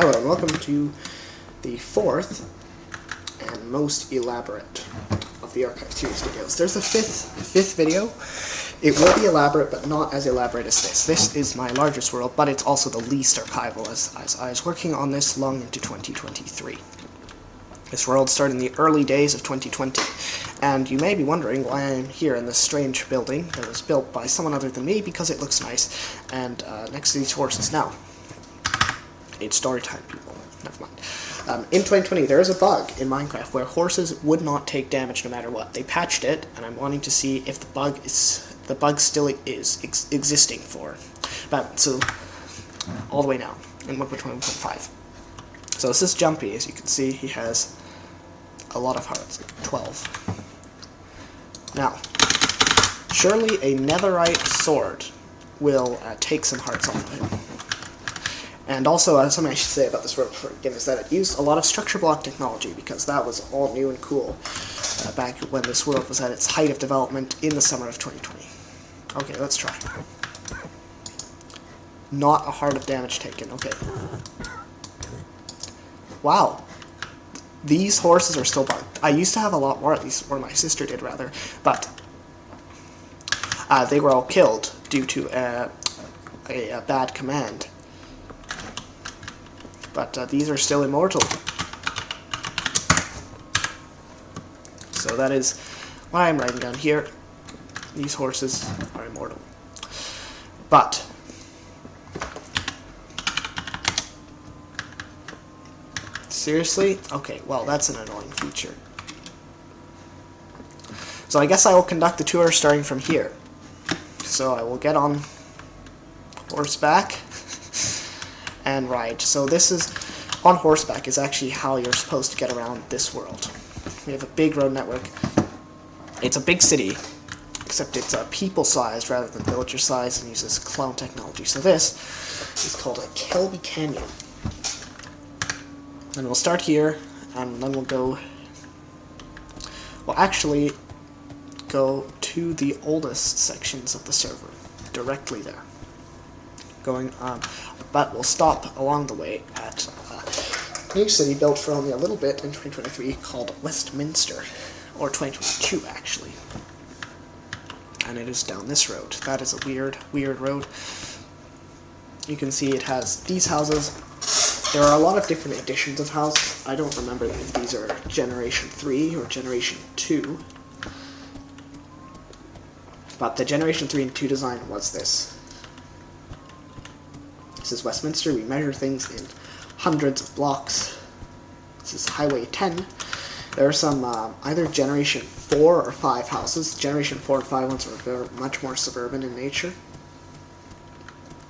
Hello and welcome to the fourth and most elaborate of the Archive series videos. There's a fifth video. It will be elaborate, but not as elaborate as this. This is my largest world, but it's also the least archival, as I was working on this long into 2023. This world started in the early days of 2020, and you may be wondering why I'm here in this strange building that was built by someone other than me, because it looks nice, and next to these horses. Now, it's story time, people. Never mind. In 2020, there is a bug in Minecraft where horses would not take damage no matter what. They patched it, and I'm wanting to see if the bug still is existing for. But so all the way now in 1.21.5. So this is Jumpy. As you can see, he has a lot of hearts, like 12. Now, surely a netherite sword will take some hearts off of him. And also, something I should say about this world before again is that it used a lot of structure block technology, because that was all new and cool back when this world was at its height of development in the summer of 2020. Okay, let's try. Not a heart of damage taken. Okay. Wow. These horses are still bugged. I used to have a lot more, at least, or my sister did rather, but they were all killed due to a bad command. But these are still immortal. So that is what I'm writing down here. These horses are immortal. But seriously? Okay, well, that's an annoying feature. So I guess I will conduct the tour starting from here. So I will get on horseback and ride. So this is, on horseback, is actually how you're supposed to get around this world. We have a big road network. It's a big city, except it's people-sized rather than villager-sized and uses clone technology. So this is called a Kelby Canyon. And we'll start here, and then we'll go, well, actually go to the oldest sections of the server, directly there. Going on, but we'll stop along the way at a new city built for only a little bit in 2023 called Westminster, or 2022 actually. And it is down this road. That is a weird road. You can see it has these houses. There are a lot of different editions of houses. I don't remember if these are Generation 3 or Generation 2. But the Generation 3 and 2 design was this. This is Westminster. We measure things in hundreds of blocks. This is Highway 10. There are some either Generation 4 or 5 houses. Generation 4 and 5 ones are much more suburban in nature.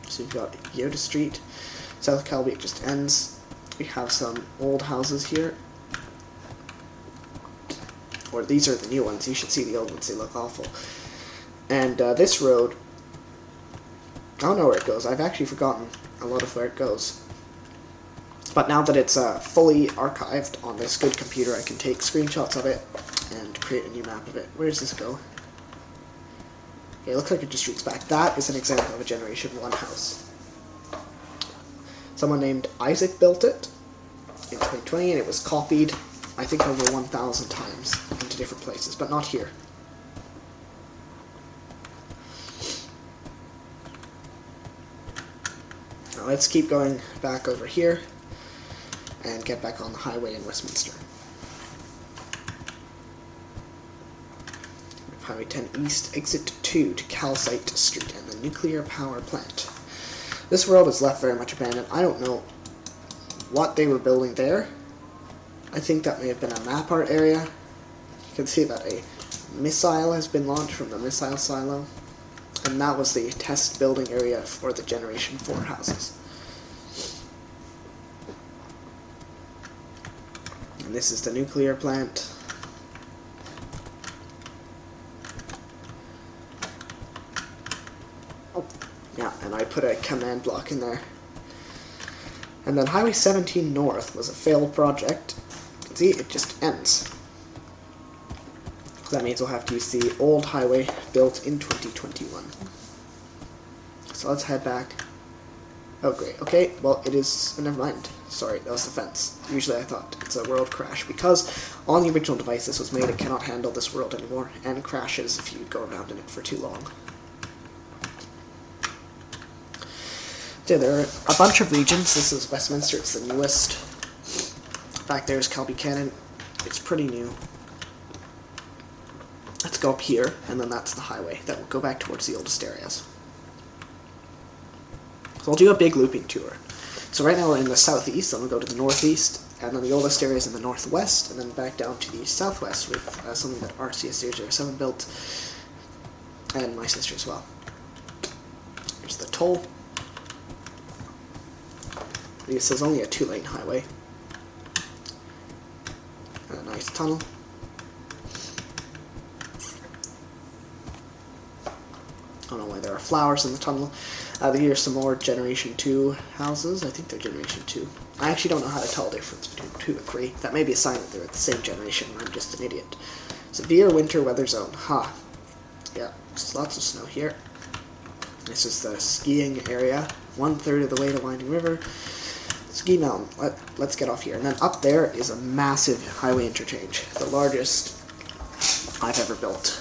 So you've got Yoda Street. South Kelby, it just ends. We have some old houses here. Or these are the new ones. You should see the old ones. They look awful. And this road, I don't know where it goes. I've actually forgotten a lot of where it goes. But now that it's fully archived on this good computer, I can take screenshots of it and create a new map of it. Where does this go? Okay, it looks like it just streaks back. That is an example of a Generation 1 house. Someone named Isaac built it in 2020, and it was copied, I think, over 1,000 times into different places, but not here. Now let's keep going back over here and get back on the highway in Westminster. Highway 10 East, Exit 2 to Calcite Street and the nuclear power plant. This world is left very much abandoned. I don't know what they were building there. I think that may have been a map art area. You can see that a missile has been launched from the missile silo. And that was the test building area for the Generation 4 houses. And this is the nuclear plant. Yeah, and I put a command block in there. And then Highway 17 North was a failed project. You can see it just ends. That means we'll have to use the old highway built in 2021. So let's head back Oh, great. Okay, well, it is... never mind. Sorry, that was the fence. Usually I thought it's a world crash, because on the original device this was made, it cannot handle this world anymore, and crashes if you go around in it for too long. So there are a bunch of regions. This is Westminster, it's the newest. Back there is Kelby Canyon. It's pretty new. Let's go up here, and then that's the highway that will go back towards the oldest areas. So I'll do a big looping tour. So right now we're in the southeast, then we'll go to the northeast, and then the oldest area is in the northwest, and then back down to the southwest with something that RCS007 built, and my sister as well. Here's the toll. This is only a 2-lane highway. And a nice tunnel. I don't know why there are flowers in the tunnel. Here's some more Generation 2 houses. I think they're Generation 2. I actually don't know how to tell the difference between 2 and 3. That may be a sign that they're the same generation, and I'm just an idiot. Severe winter weather zone. Ha. Yeah, there's lots of snow here. This is the skiing area. 1/3 of the way to Winding River. Ski Mountain. Let's get off here. And then up there is a massive highway interchange. The largest I've ever built.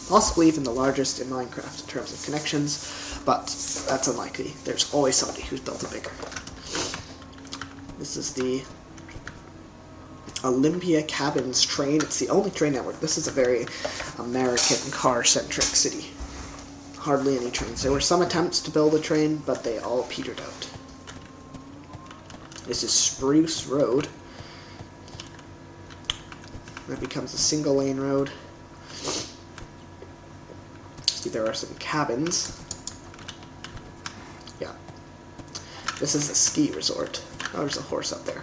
Possibly even the largest in Minecraft in terms of connections, but that's unlikely. There's always somebody who's built it bigger. This is the Olympia Cabins train. It's the only train network. This is a very American car-centric city. Hardly any trains. There were some attempts to build a train, but they all petered out. This is Spruce Road. That becomes a single-lane road. See, there are some cabins. Yeah. This is a ski resort. Oh, there's a horse up there.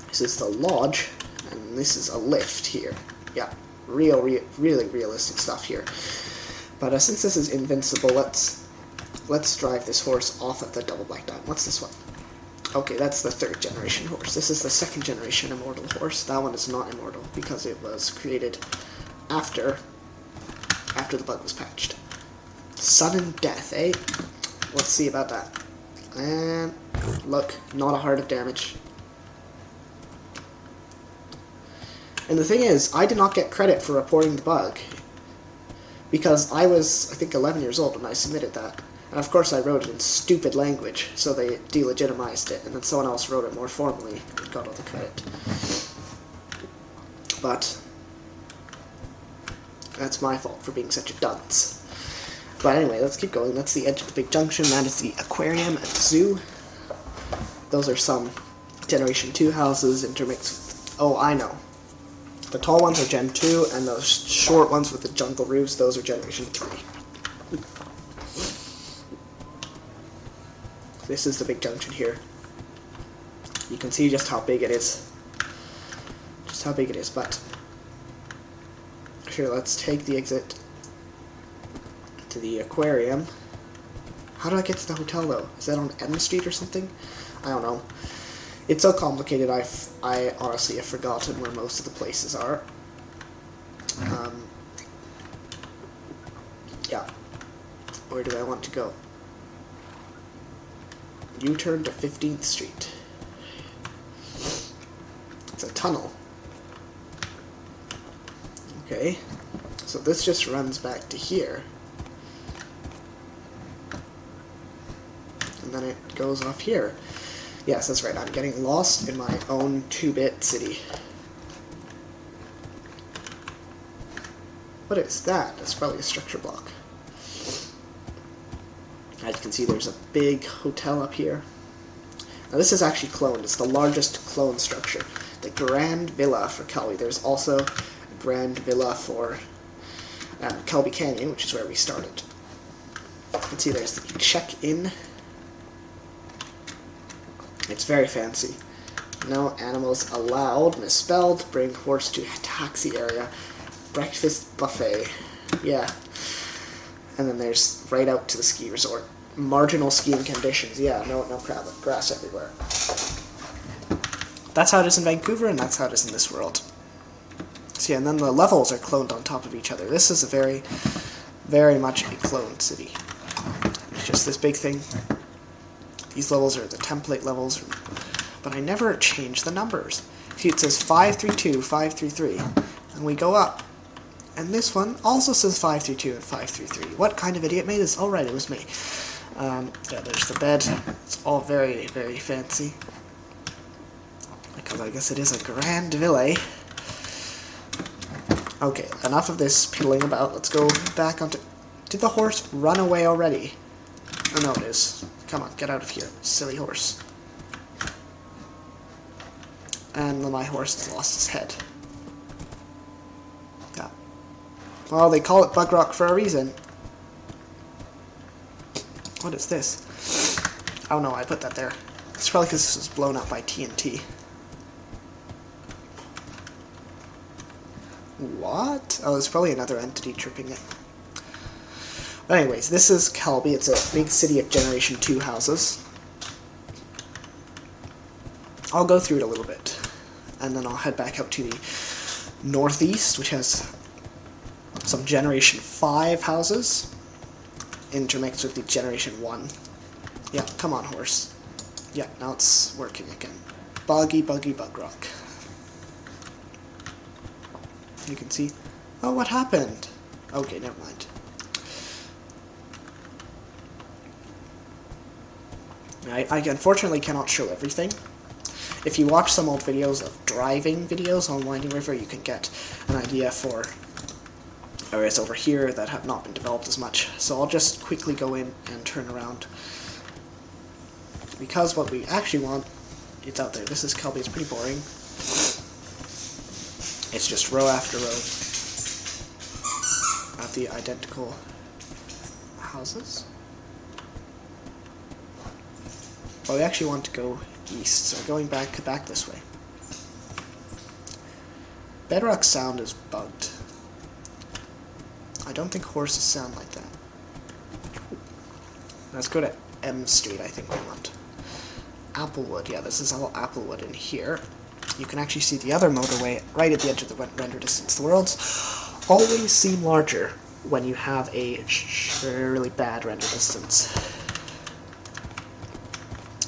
This is the lodge, and this is a lift here. Yeah, really realistic stuff here. But since this is invincible, let's drive this horse off at the double black diamond. What's this one? Okay, that's the 3rd generation horse. This is the 2nd generation immortal horse. That one is not immortal because it was created after the bug was patched. Sudden death, eh? Let's see about that. And look, not a heart of damage. And the thing is, I did not get credit for reporting the bug because I was, I think, 11 years old when I submitted that. And of course I wrote it in stupid language, so they delegitimized it, and then someone else wrote it more formally and got all the credit. But that's my fault for being such a dunce. But anyway, let's keep going. That's the edge of the big junction. That is the aquarium and zoo. Those are some Generation 2 houses intermixed with... Oh, I know. The tall ones are Gen 2, and those short ones with the jungle roofs, those are Generation 3. This is the big junction here. You can see just how big it is. Just how big it is, but... Here, let's take the exit to the aquarium. How do I get to the hotel, though? Is that on M Street or something? I don't know. It's so complicated, I honestly have forgotten where most of the places are. Yeah. Where do I want to go? U-turn to 15th Street. It's a tunnel. Okay. So this just runs back to here. And then it goes off here. Yes, that's right. I'm getting lost in my own 2-bit city. What is that? That's probably a structure block. As you can see, there's a big hotel up here. Now this is actually cloned. It's the largest clone structure. The Grand Villa for Kelby. There's also a Grand Villa for Kelby Canyon, which is where we started. You can see there's the check-in. It's very fancy. No animals allowed. Misspelled. Bring horse to taxi area. Breakfast buffet. Yeah. And then there's right out to the ski resort. Marginal skiing conditions. Yeah, no crab, grass everywhere. That's how it is in Vancouver, and that's how it is in this world. So yeah, and then the levels are cloned on top of each other. This is a very very much a cloned city. It's just this big thing. These levels are the template levels, but I never change the numbers. See, it says 532, 533, and we go up. And this one also says 532 and 533. What kind of idiot made this? Oh, right, it was me. Yeah, there's the bed. It's all very, very fancy. Because I guess it is a grand villa. Okay, enough of this piddling about. Let's go back onto... Did the horse run away already? Oh, no, it is. Come on, get out of here, silly horse. And my horse has lost his head. Yeah. Well, they call it Bug Rock for a reason. What is this? Oh no, I put that there. It's probably because this was blown up by TNT. What? Oh, there's probably another entity tripping it. But anyways, this is Kelby. It's a big city of Generation 2 houses. I'll go through it a little bit. And then I'll head back out to the northeast, which has some Generation 5 houses intermixed with the Generation 1. Yeah, come on, horse. Yeah, now it's working again. Buggy, buggy, bug rock. You can see... Oh, what happened? Okay, never mind. I unfortunately cannot show everything. If you watch some old videos of driving videos on Winding River, you can get an idea for areas over here that have not been developed as much. So I'll just quickly go in and turn around. Because what we actually want, it's out there. This is Kelby. It's pretty boring. It's just row after row of the identical houses. Well, we actually want to go east, so going back this way. Bedrock sound is bugged. I don't think horses sound like that. Let's go to M Street, I think we want. Applewood, yeah, this is all Applewood in here. You can actually see the other motorway right at the edge of the render distance. The worlds always seem larger when you have a really bad render distance.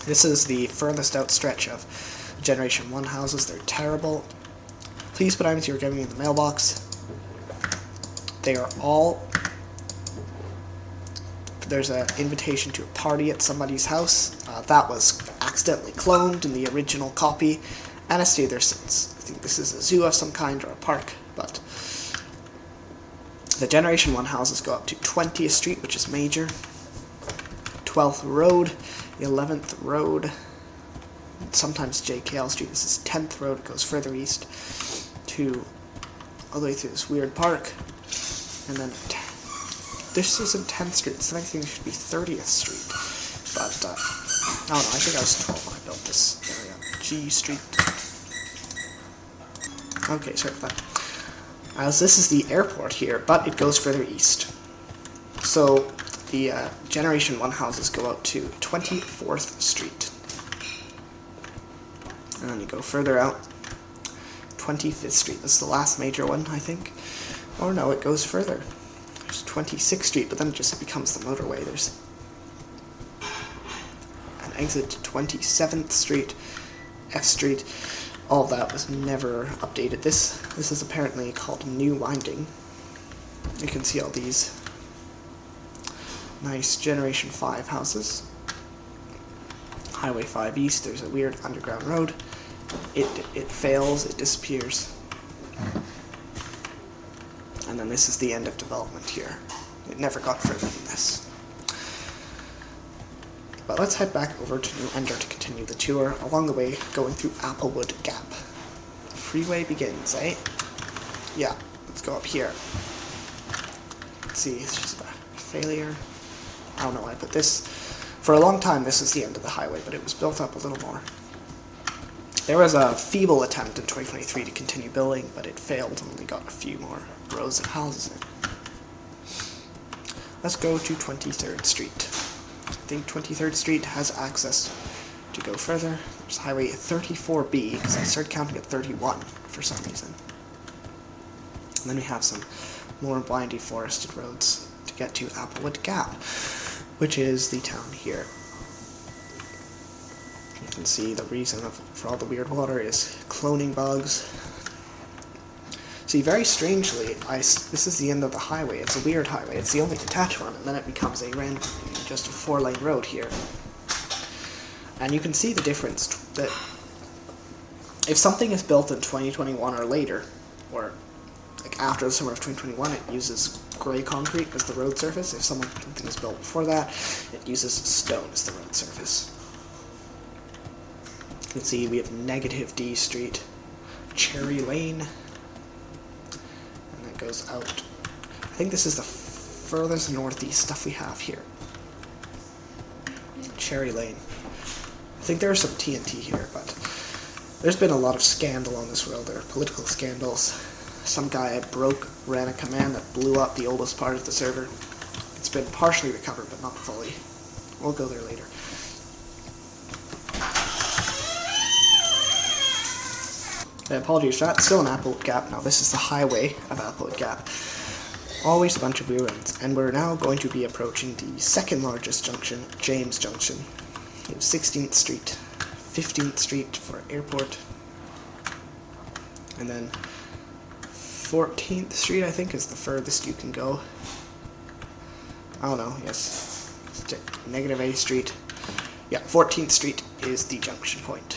This is the furthest out stretch of Generation 1 houses. They're terrible. Please put items you were giving me in the mailbox. They are all... There's an invitation to a party at somebody's house. That was accidentally cloned in the original copy, and has stayed there since. I think this is a zoo of some kind or a park, but... The Generation 1 houses go up to 20th Street, which is major. 12th Road, 11th Road, sometimes JKL Street. This is 10th Road. It goes further east to all the way through this weird park, and then this isn't 10th Street. So I think it should be 30th Street, but I don't know. I think I was 12 when I built this area. G Street. Okay, sorry for that. As this is the airport here, but it goes further east. So the Generation 1 houses go out to 24th Street. And then you go further out, 25th Street. This is the last major one, I think. Or no, it goes further. There's 26th Street, but then it just becomes the motorway. There's an exit to 27th Street, F Street. All of that was never updated. This is apparently called New Winding. You can see all these nice Generation 5 houses. Highway 5 East, there's a weird underground road. It fails, it disappears. And then this is the end of development here. It never got further than this. But let's head back over to New Ender to continue the tour, along the way going through Applewood Gap. Freeway begins, eh? Yeah, let's go up here. Let's see, it's just a failure. I don't know why I put this. For a long time, this is the end of the highway, but it was built up a little more. There was a feeble attempt in 2023 to continue building, but it failed and only got a few more rows of houses in. Let's go to 23rd Street. I think 23rd Street has access to go further. There's Highway 34B, because I started counting at 31 for some reason. And then we have some more windy forested roads to get to Applewood Gap, which is the town here. You can see the reason for all the weird water is cloning bugs. See, very strangely, this is the end of the highway. It's a weird highway. It's the only detached one, and then it becomes just a 4-lane road here. And you can see the difference that if something is built in 2021 or later, or like after the summer of 2021, it uses grey concrete as the road surface. If something is built before that, it uses stone as the road surface. You can see we have negative D Street, Cherry Lane, and that goes out. I think this is the furthest northeast stuff we have here. Cherry Lane. I think there are some TNT here, but there's been a lot of scandal on this road. There are political scandals. Some guy ran a command that blew up the oldest part of the server. It's been partially recovered, but not fully. We'll go there later. Apologies for that. Still an Applewood Gap. Now this is the highway of Applewood Gap. Always a bunch of weird ones. And we're now going to be approaching the second largest junction, James Junction. You have 16th Street, 15th Street for airport, and then 14th Street, I think, is the furthest you can go. I don't know, yes. Negative A Street. Yeah, 14th Street is the junction point.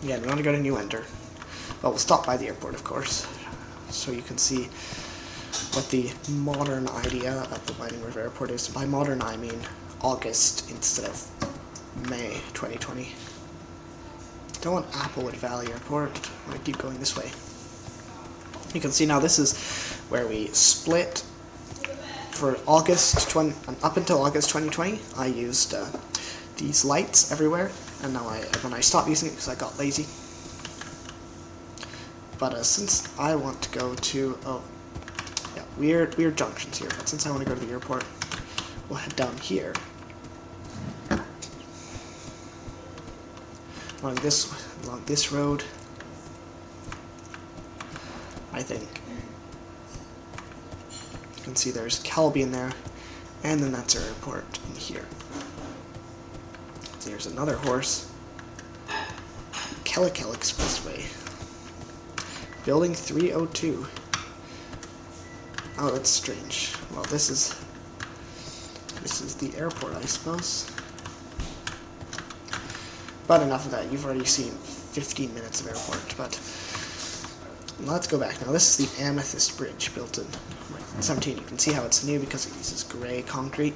Yeah, we want to go to New Ender. Well, we'll stop by the airport, of course, so you can see what the modern idea of the Whiting River Airport is. By modern, I mean August instead of May 2020. Don't want Applewood Valley Airport. I'm going to keep going this way. You can see now this is where we split for August 20, up until August 2020. I used these lights everywhere, and now when I stopped using it because I got lazy. But since I want to go to weird junctions here. But since I want to go to the airport, we'll head down here. Along this road, I think. You can see there's Calby in there, and then that's our airport in here. So here's another horse. Kellikel Expressway. Building 302. Oh, that's strange. Well, this is the airport, I suppose. But enough of that. You've already seen 15 minutes of airport. But let's go back now. This is the Amethyst Bridge, built in 17. You can see how it's new because it uses grey concrete.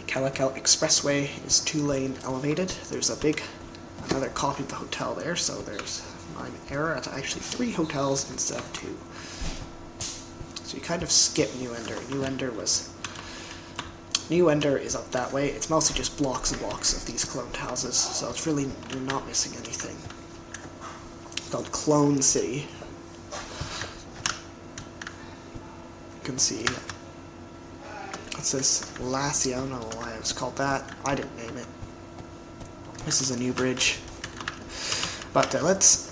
Kellikel Expressway is 2-lane elevated. There's another copy of the hotel there, so there's an error. It's actually 3 hotels instead of 2. So you kind of skip New Ender. New Ender is up that way. It's mostly just blocks and blocks of these cloned houses, so it's really, you're not missing anything. It's called Clone City. You can see, what's this? Lassie, I don't know why it was called that. I didn't name it. This is a new bridge. But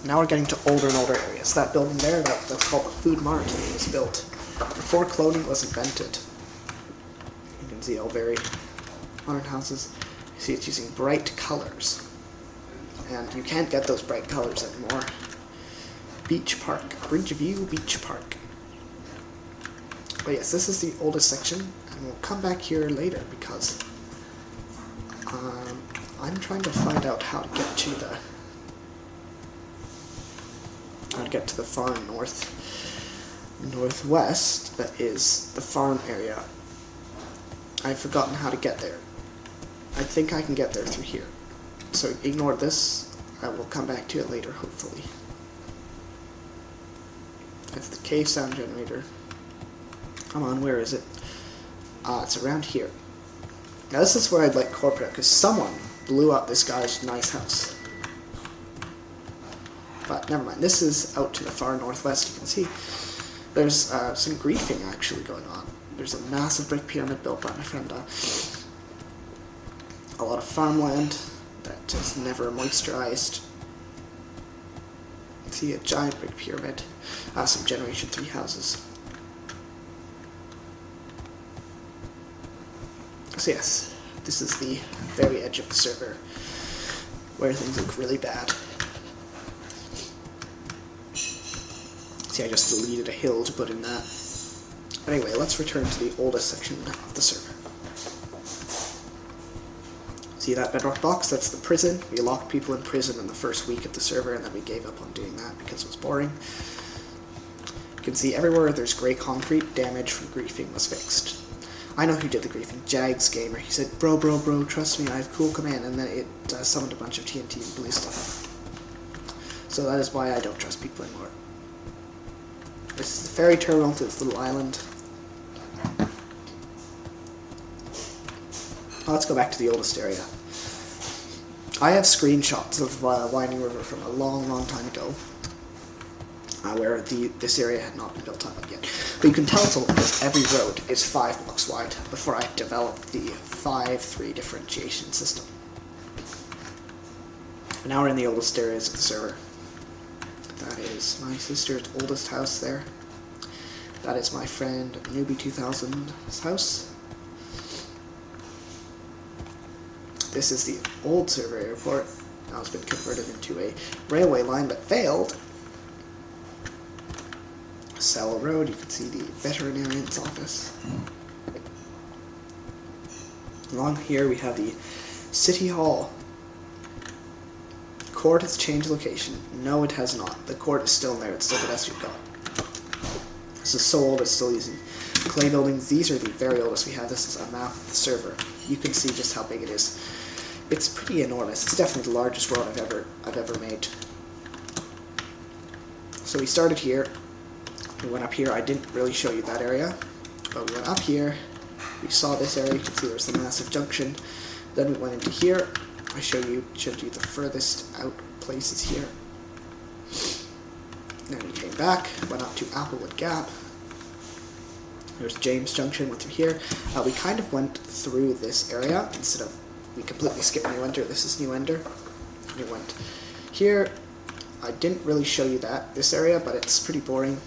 now we're getting to older and older areas. That building there, that's called the Food Mart. It was built before cloning was invented. You can see all very modern houses. You see it's using bright colors. And you can't get those bright colors anymore. Beach Park. Bridgeview Beach Park. But yes, this is the oldest section. And we'll come back here later because I'm trying to find out how to get to the far northwest. That is the farm area. I've forgotten how to get there. I think I can get there through here. So ignore this. I will come back to it later, hopefully. That's the cave sound generator. Come on, where is it? It's around here. Now this is where I'd like corporate, because someone blew up this guy's nice house. But never mind, this is out to the far northwest. You can see there's some griefing actually going on. There's a massive brick pyramid built by my friend. A lot of farmland that is never moisturized. You can see a giant brick pyramid. Some Generation 3 houses. So yes, this is the very edge of the server where things look really bad. See, I just deleted a hill to put in that. But anyway, let's return to the oldest section of the server. See that bedrock box? That's the prison. We locked people in prison in the first week of the server, and then we gave up on doing that because it was boring. You can see everywhere there's grey concrete, damage from griefing was fixed. I know who did the griefing, Jags Gamer. He said, bro, trust me, I have cool command, and then it summoned a bunch of TNT and blew stuff up. So that is why I don't trust people anymore. This is the ferry terminal to this little island. Let's go back to the oldest area. I have screenshots of Winding River from a long time ago, where this area had not been built up yet. But you can tell it's old because every road is 5 blocks wide before I developed the 5-3 differentiation system. But now we're in the oldest areas of the server. That is my sister's oldest house there. That is my friend Newbie2000's house. This is the old server airport. Now it's been converted into a railway line that failed. Cell Road, you can see the veterinarian's office. Along here we have the City Hall. Court has changed location. No, it has not. The court is still there. It's still the best you've got. This is so old, it's still using clay buildings. These are the very oldest we have. This is a map of the server. You can see just how big it is. It's pretty enormous. It's definitely the largest world I've ever made. So we started here. We went up here. I didn't really show you that area, but we went up here. We saw this area. You can see there's the massive junction. Then we went into here. I showed you the furthest out places here. Then we came back, went up to Applewood Gap. There's James Junction, went through here. We kind of went through this area instead of, we completely skipped New Ender. This is New Ender. We went here. I didn't really show you this area, but it's pretty boring.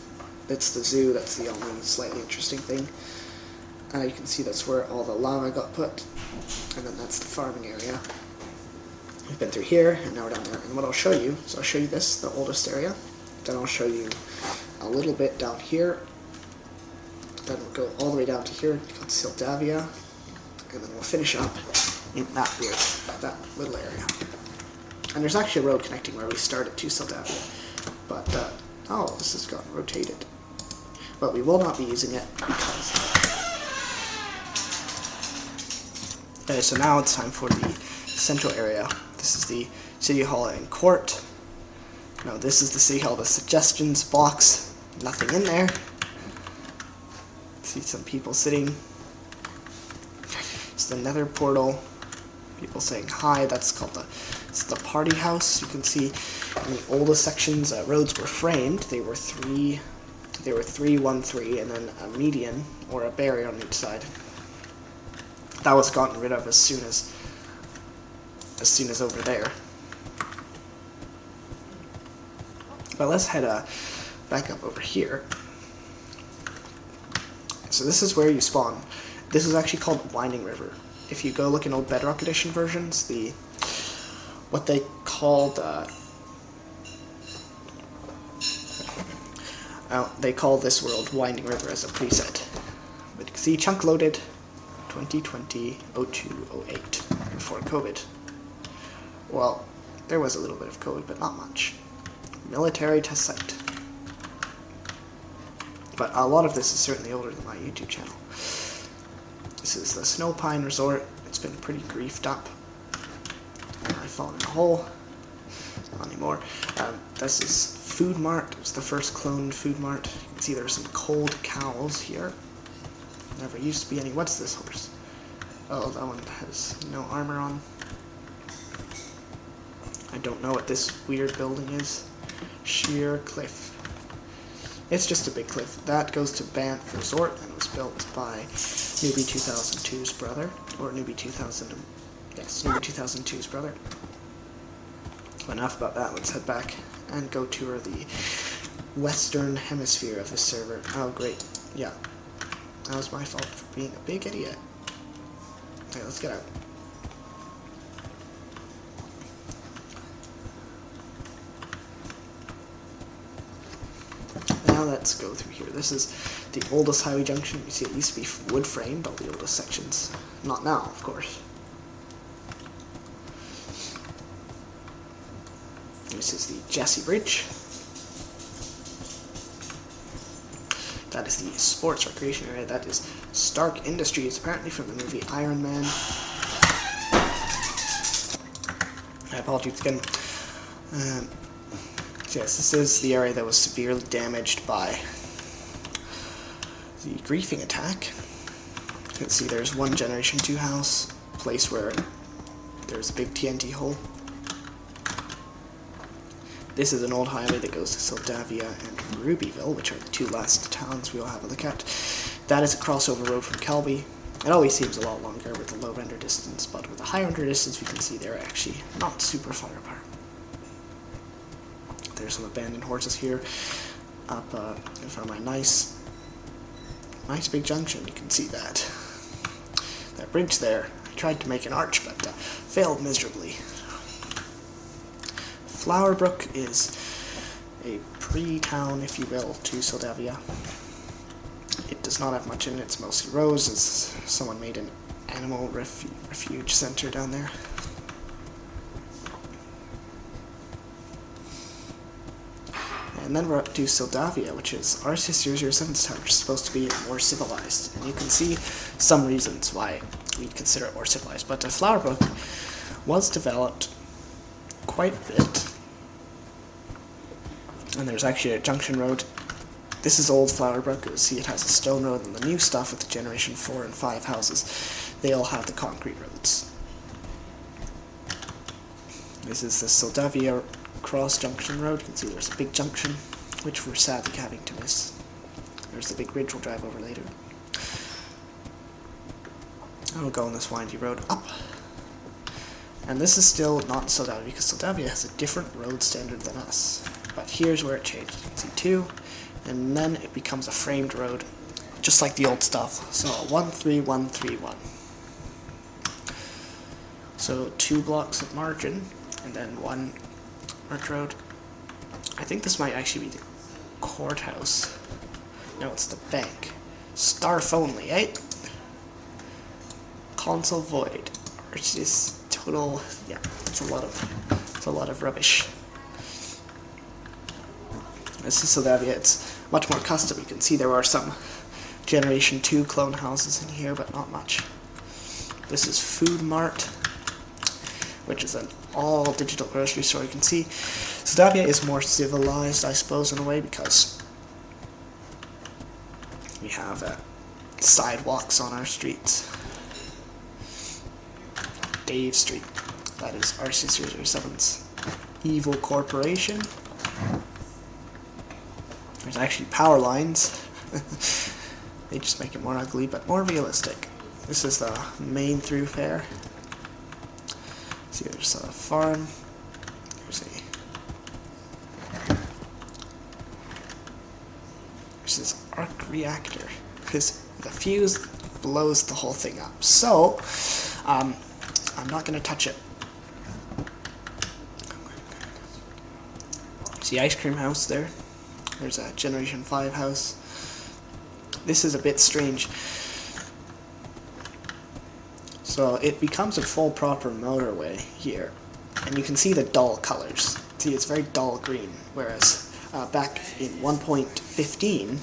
It's the zoo, that's the only slightly interesting thing. You can see that's where all the lava got put. And then that's the farming area. We've been through here, and now we're down there. And what I'll show you, so I'll show you this, the oldest area. Then I'll show you a little bit down here. Then we'll go all the way down to here, called Sildavia. And then we'll finish up in that little area. And there's actually a road connecting where we started to Sildavia. But, oh, this has gotten rotated. But we will not be using it because... Okay, so now it's time for the central area. This is the City Hall and Court. Now this is the City Hall, the suggestions box. Nothing in there. See some people sitting. It's the Nether portal. People saying hi. That's called it's the party house. You can see in the oldest sections, roads were framed. They were 3, 1, 3, and then a median or a barrier on each side. That was gotten rid of as soon as over there. But let's head back up over here. So this is where you spawn. This is actually called Winding River. If you go look in old Bedrock Edition versions, what they called they call this world Winding River as a preset. But you can see chunk loaded 2020 0208 before COVID. Well, there was a little bit of COVID, but not much. Military test site. But a lot of this is certainly older than my YouTube channel. This is the Snowpine Resort. It's been pretty griefed up. I fall in a hole. Not anymore. This is Food Mart. It was the first cloned Food Mart. You can see there's some cold cows here. Never used to be any. What's this horse? Oh, that one has no armor on. I don't know what this weird building is. Sheer Cliff. It's just a big cliff. That goes to Banff Resort and was built by Newbie2002's brother. Or Newbie2000. Yes, Newbie2002's brother. Enough about that. Let's head back and go tour the western hemisphere of the server. Oh, great. Yeah. That was my fault for being a big idiot. Okay, let's get out. Now let's go through here. This is the oldest highway junction. You see it used to be wood framed, all the oldest sections. Not now, of course. This is the Jesse Bridge. That is the sports recreation area. That is Stark Industries, apparently from the movie Iron Man. I apologize again. Yes, this is the area that was severely damaged by the griefing attack. You can see there's one Generation 2 house, place where there's a big TNT hole. This is an old highway that goes to Soldavia and Rubyville, which are the two last towns we'll have a look at. That is a crossover road from Kelby. It always seems a lot longer with a low render distance, but with a high render distance we can see they're actually not super far apart. There's some abandoned horses here up in front of my nice big junction. You can see that. That bridge there, I tried to make an arch, but failed miserably. Flowerbrook is a pre-town, if you will, to Soldavia. It does not have much in it. It's mostly roads, as someone made an animal refuge center down there. And then we're up to Soldavia, which is RC007's town, which is supposed to be more civilized. And you can see some reasons why we'd consider it more civilized. But Flowerbrook was developed quite a bit. And there's actually a junction road. This is old Flowerbrook. You'll see it has a stone road, and the new stuff with the Generation 4 and 5 houses, they all have the concrete roads. This is the Soldavia Cross Junction Road. You can see there's a big junction, which we're sadly having to miss. There's the big ridge we'll drive over later. And we'll go on this windy road up. And this is still not Soldavia, because Soldavia has a different road standard than us. But here's where it changed. You can see 2, and then it becomes a framed road, just like the old stuff. So 13131. So 2 blocks of margin, and then 1 merge road. I think this might actually be the courthouse. No, it's the bank. Starf only, eh? Console void. Which is total, yeah, it's a lot of rubbish. This is Soldavia. It's much more custom. You can see there are some Generation 2 clone houses in here, but not much. This is Food Mart, which is an all-digital grocery store. You can see Soldavia is more civilized, I suppose, in a way, because we have sidewalks on our streets. Dave Street. That is RC007's evil corporation. There's actually power lines. They just make it more ugly, but more realistic. This is the main thoroughfare. See, there's a farm. There's this arc reactor, because the fuse blows the whole thing up. So, I'm not going to touch it. See, ice cream house there. There's a Generation 5 house. This is a bit strange. So it becomes a full proper motorway here. And you can see the dull colors. See, it's very dull green, whereas back in 1.15,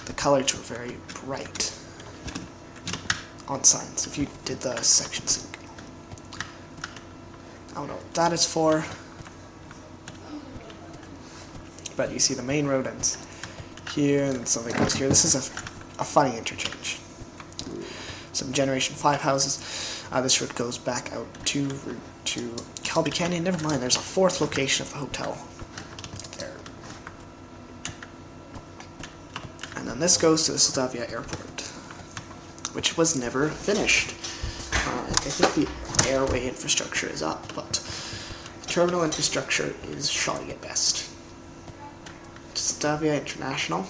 the colors were very bright on signs, if you did the section sync. I don't know what that is for. But you see the main road ends here, and something goes here. This is a funny interchange. Some Generation 5 houses. This road goes back out to Kelby Canyon. Never mind, there's a 4th location of the hotel there. And then this goes to the Soldavia Airport, which was never finished. I think the airway infrastructure is up, but the terminal infrastructure is shoddy at best. Soldavia International.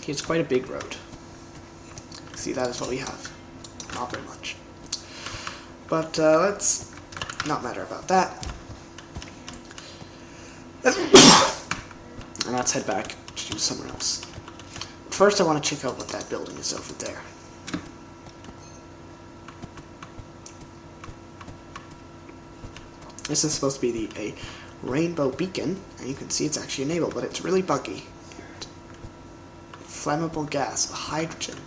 It's quite a big road. See, that is what we have. not very much. But let's not matter about that. And let's head back to do somewhere else. First I want to check out what that building is over there. This is supposed to be a rainbow beacon, and you can see it's actually enabled, but it's really buggy. Flammable gas, hydrogen.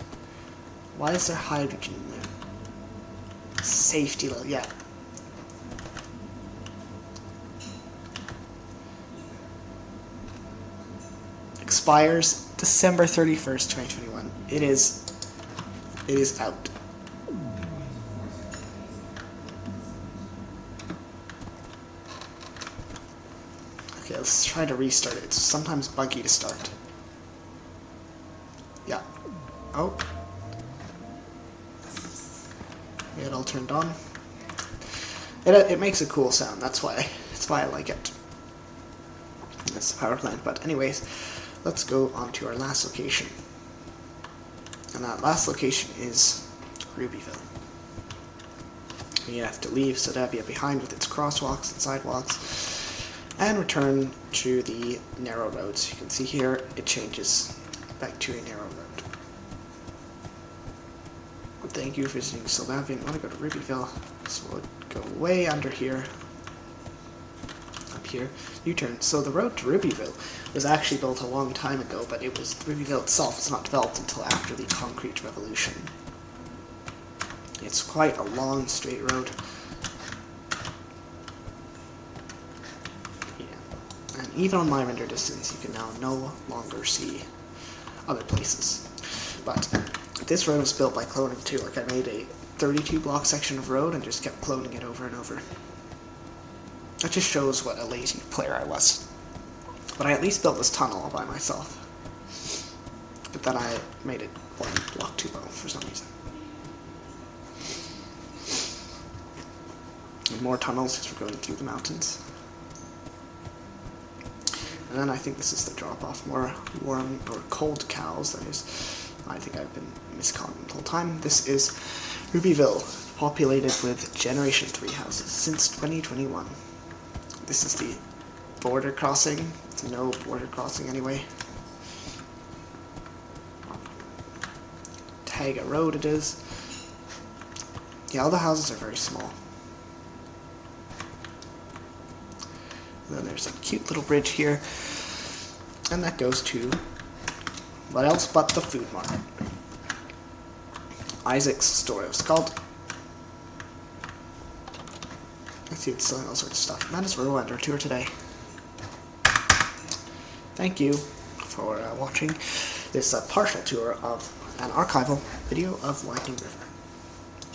Why is there hydrogen in there? Safety level, yeah. Expires December 31st, 2021. It is out. Okay, let's try to restart it. It's sometimes buggy to start. Yeah. Oh. Yeah, it all turned on. It makes a cool sound. That's why I like it. That's the power plant. But anyways, let's go on to our last location. And that last location is Rubyville. You have to leave Sadavia behind with its crosswalks and sidewalks, and return to the narrow roads. You can see here it changes back to a narrow road. Thank you for visiting Sadavia. I want to go to Rubyville, so we'll go way under here. Up here, U-turn. So the road to Rubyville was actually built a long time ago, but Rubyville itself was not developed until after the concrete revolution. It's quite a long straight road. Yeah. And even on my render distance, you can now no longer see other places. But this road was built by cloning too. Like, I made a 32 block section of road and just kept cloning it over and over. That just shows what a lazy player I was. But I at least built this tunnel all by myself. But then I made it one block too low for some reason. And more tunnels because we're going through the mountains. And then I think this is the drop-off. More warm or cold cows, that is. I think I've been miscounting the whole time. This is Rubyville, populated with Generation 3 houses since 2021. This is the border crossing. It's no border crossing anyway. Taga Road it is. Yeah, all the houses are very small. And then there's a cute little bridge here. And that goes to what else but the food market. Isaac's Story of Scald. I see it's selling all sorts of stuff. That is where we'll end our tour today. Thank you for watching this partial tour of an archival video of Winding River.